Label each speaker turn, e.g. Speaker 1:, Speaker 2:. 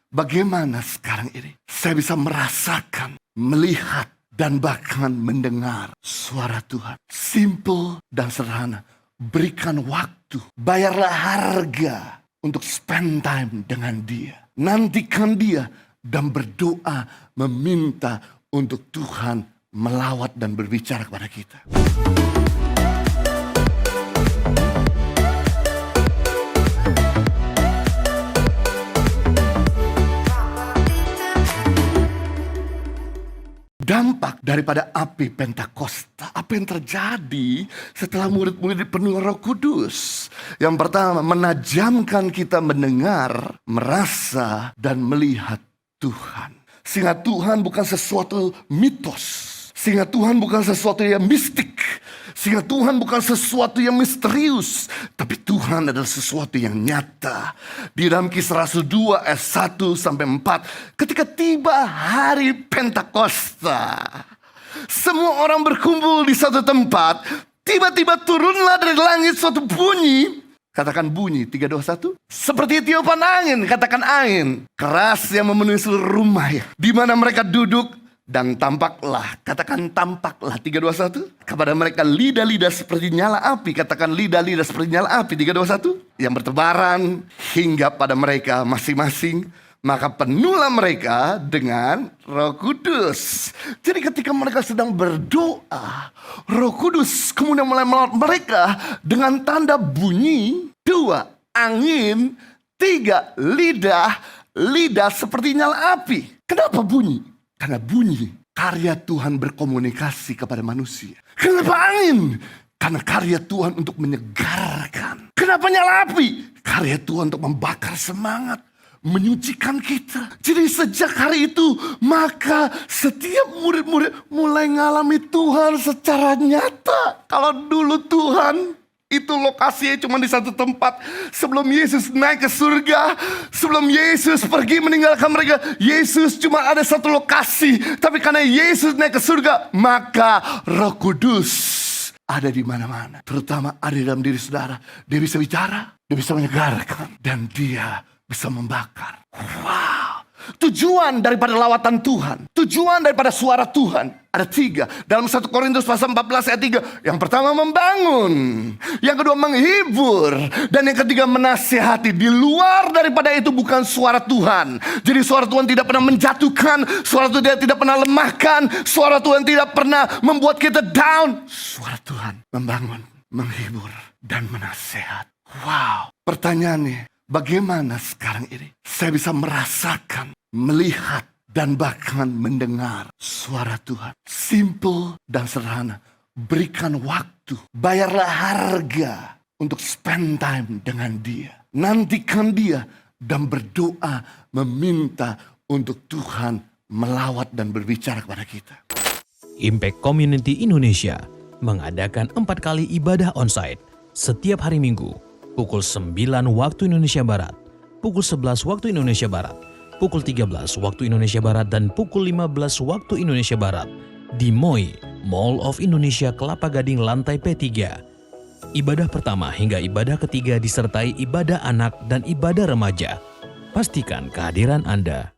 Speaker 1: Bagaimana sekarang ini saya bisa merasakan, melihat, dan bahkan mendengar suara Tuhan. Simple dan sederhana. Berikan waktu, bayarlah harga untuk spend time dengan Dia. Nantikan Dia dan berdoa meminta untuk Tuhan melawat dan berbicara kepada kita. Dampak daripada api Pentakosta, apa yang terjadi setelah murid-murid dipenuhi Roh Kudus? Yang pertama, menajamkan kita mendengar, merasa, dan melihat Tuhan. Sehingga Tuhan bukan sesuatu mitos. Sehingga Tuhan bukan sesuatu yang mistik. Sehingga Tuhan bukan sesuatu yang misterius. Tapi Tuhan adalah sesuatu yang nyata. Di dalam Kisah Rasul 2 ayat 1-4. Ketika tiba hari Pentakosta, semua orang berkumpul di satu tempat. Tiba-tiba turunlah dari langit suatu bunyi. Katakan bunyi, 3, 2, 1. Seperti tiupan angin, katakan angin. Keras yang memenuhi seluruh rumah ya. Di mana mereka duduk. Dan tampaklah, katakan tampaklah, 3, 2, 1. Kepada mereka lidah-lidah seperti nyala api. Katakan lidah-lidah seperti nyala api, 3, 2, 1. Yang bertebaran hingga pada mereka masing-masing. Maka penuhlah mereka dengan Roh Kudus. Jadi ketika mereka sedang berdoa, Roh Kudus kemudian mulai melawat mereka dengan tanda bunyi. 2, angin. 3, lidah. Lidah seperti nyala api. Kenapa bunyi? Karena bunyi, karya Tuhan berkomunikasi kepada manusia. Kenapa angin? Karena karya Tuhan untuk menyegarkan. Kenapa nyala api? Karya Tuhan untuk membakar semangat, menyucikan kita. Jadi sejak hari itu, maka setiap murid-murid mulai ngalami Tuhan secara nyata. Kalau dulu Tuhan itu lokasinya cuma di satu tempat. Sebelum Yesus naik ke surga, sebelum Yesus pergi meninggalkan mereka, Yesus cuma ada satu lokasi. Tapi karena Yesus naik ke surga, maka Roh Kudus ada di mana-mana. Terutama ada di dalam diri saudara. Dia bisa bicara, dia bisa menyegarkan, dan dia bisa membakar. Wow. Tujuan daripada lawatan Tuhan, tujuan daripada suara Tuhan ada 3. Dalam 1 Korintus pasal 14 ayat 3. Yang pertama membangun, yang kedua menghibur, dan yang ketiga menasihati. Di luar daripada itu bukan suara Tuhan. Jadi suara Tuhan tidak pernah menjatuhkan, suara Tuhan tidak pernah lemahkan, suara Tuhan tidak pernah membuat kita down. Suara Tuhan membangun, menghibur, dan menasehat. Wow. Pertanyaannya, bagaimana sekarang ini saya bisa merasakan, melihat, dan bahkan mendengar suara Tuhan? Simple dan sederhana. Berikan waktu, bayarlah harga untuk spend time dengan Dia. Nantikan Dia dan berdoa meminta untuk Tuhan melawat dan berbicara kepada kita.
Speaker 2: Impact Community Indonesia mengadakan 4 kali ibadah onsite setiap hari Minggu. Pukul 9 waktu Indonesia Barat, pukul 11 waktu Indonesia Barat, pukul 13 waktu Indonesia Barat, dan pukul 15 waktu Indonesia Barat di MOI, Mall of Indonesia Kelapa Gading lantai P3. Ibadah pertama hingga ibadah ketiga disertai ibadah anak dan ibadah remaja. Pastikan kehadiran Anda.